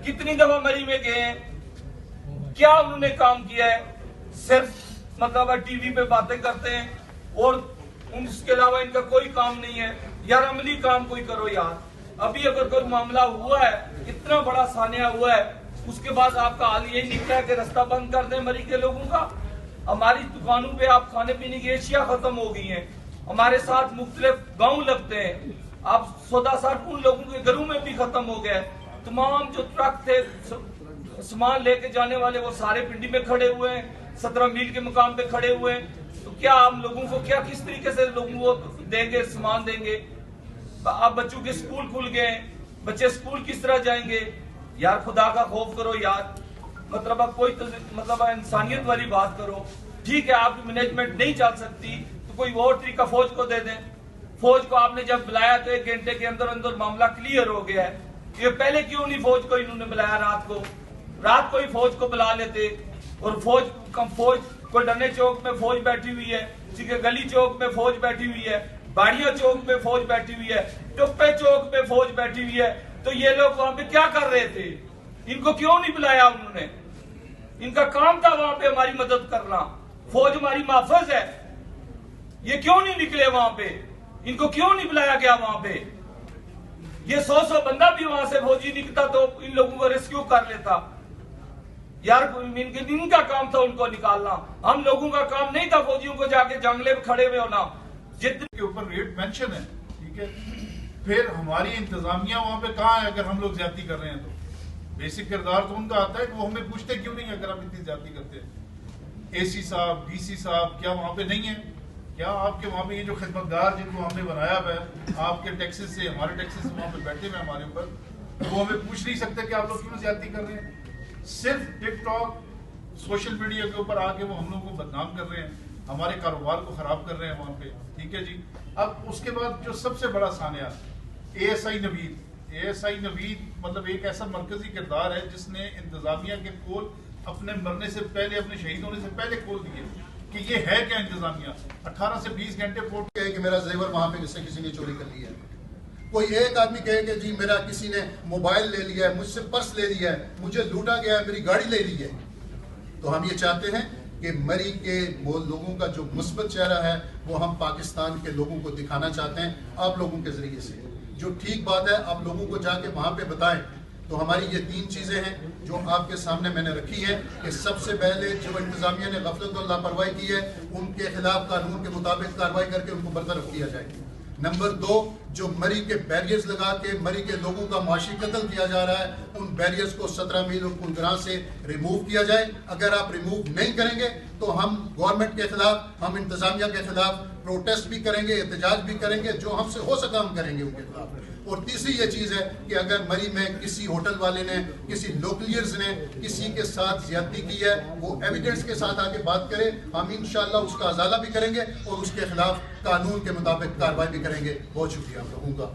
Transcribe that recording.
कितनी दफा मरी में गए हैं, क्या उन्होंने काम किया है? सिर्फ मतलब टीवी पे बातें करते हैं और उसके अलावा इनका कोई काम नहीं है। यार अमली काम कोई करो यार। अभी अगर कोई मामला हुआ है, इतना बड़ा सानिया हुआ है, उसके बाद आपका हाल यही निकला है कि रास्ता बंद कर दें मरी के लोगों का। हमारी दुकानों पे आप खाने पीने की एशिया खत्म हो गई है। हमारे साथ मुख्तलिफ गाँव लगते हैं, आप सौदा साठ उन लोगों के घरों में भी खत्म हो गया है। तमाम जो ट्रक थे सामान लेके जाने वाले वो सारे पिंडी में खड़े हुए हैं, 17 मील के मुकाम पे खड़े हुए हैं। तो क्या हम लोगों को क्या किस तरीके से लोगों को देंगे, सामान देंगे? अब बच्चों के स्कूल खुल गए, बच्चे स्कूल किस तरह जाएंगे? यार खुदा का खौफ करो यार। मतलब अब कोई मतलब इंसानियत वाली बात करो। ठीक है, आपकी मैनेजमेंट नहीं चल सकती तो कोई और तरीका फौज को दे दें। फौज को आपने जब बुलाया तो 1 घंटे के अंदर अंदर मामला क्लियर हो गया है। ये पहले क्यों नहीं फौज को इन्होंने बुलाया? रात को ही फौज को बुला लेते। और फौज को डरने चौक में फौज बैठी हुई है, गली चौक में फौज बैठी हुई है, बाड़िया चौक में फौज बैठी हुई है, टुप्पे चौक में फौज बैठी हुई है। तो ये लोग वहां पे क्या कर रहे थे? इनको क्यों नहीं बुलाया उन्होंने? इनका काम था वहां पे हमारी मदद करना। फौज हमारी महफूज है, ये क्यों नहीं निकले वहां पे? इनको क्यों नहीं बुलाया गया वहां पे? ये 100 बंदा भी वहां से फौजी निकलता तो इन लोगों को रेस्क्यू कर लेता। यार इनका काम था उनको निकालना, हम लोगों का काम नहीं था फौजियों को जाके जंगले में खड़े हुए होना। जितने के ऊपर रेट मेंशन है, ठीक है, फिर हमारी इंतजामिया वहां पे कहाँ है? अगर हम लोग ज्यादती कर रहे हैं तो बेसिक किरदार तो उनका आता है कि वो हमें पूछते क्यों नहीं अगर हम इतनी ज्यादती करते हैं। एसी साहब, डीसी साहब क्या वहां पे नहीं है? क्या आपके वहां पे ये जो खिदमतगार जिनको हमने बनाया हुआ है आपके टैक्सेस से, हमारे टैक्सेस से वहां पे बैठे हुए हमारे ऊपर, वो हमें पूछ नहीं सकते कि आप लोग क्यों ज्यादती कर रहे हैं? सिर्फ टिकटॉक सोशल मीडिया के ऊपर आके वो हम लोगों को बदनाम कर रहे हैं, हमारे कारोबार को खराब कर रहे हैं वहां पे, ठीक है जी। अब उसके बाद जो सबसे बड़ा सानिया एएसआई नवीद मतलब एक ऐसा मरकजी किरदार है जिसने इंतजामिया के पोल अपने मरने से पहले, अपने शहीद होने से पहले खोल दिए कि ये है क्या इंतजामिया। 18 से 20 घंटे पोर्ट कहे कि मेरा जेवर वहां पे किसी ने चोरी कर लिया है। कोई एक आदमी कहे कि जी मेरा किसी ने मोबाइल ले लिया है, मुझसे पर्स ले लिया है, मुझे लूटा गया है, मेरी गाड़ी ले ली है। तो हम ये चाहते हैं कि मरी के वो लोगों का जो मुस्बत चेहरा है वो हम पाकिस्तान के लोगों को दिखाना चाहते हैं आप लोगों के जरिए से। जो ठीक बात है आप लोगों को जाके वहां पे बताएं। तो हमारी ये 3 चीजें हैं जो आपके सामने मैंने रखी है कि सबसे पहले जो इंतजामिया ने गफलत और लापरवाही की है उनके खिलाफ कानून के मुताबिक कार्रवाई करके उनको बरतरफ किया जाए। नंबर 2, जो मरी के बैरियर्स लगा के मरी के लोगों का माशी कत्ल किया जा रहा है उन बैरियर्स को 17 मील और कुलग्रां से रिमूव किया जाए। अगर आप रिमूव नहीं करेंगे तो हम गवर्नमेंट के खिलाफ, हम इंतजामिया के खिलाफ प्रोटेस्ट भी करेंगे, एहतजाज भी करेंगे, जो हमसे हो सका हम करेंगे उनके खिलाफ। और तीसरी ये चीज है कि अगर मरी में किसी होटल वाले ने, किसी लोकलियर्स ने किसी के साथ ज्यादती की है वो एविडेंस के साथ आके बात करे, हम इंशाल्लाह उसका अजाला भी करेंगे और उसके खिलाफ कानून के मुताबिक कार्रवाई भी करेंगे। बहुत शुक्रिया आप लोगों का।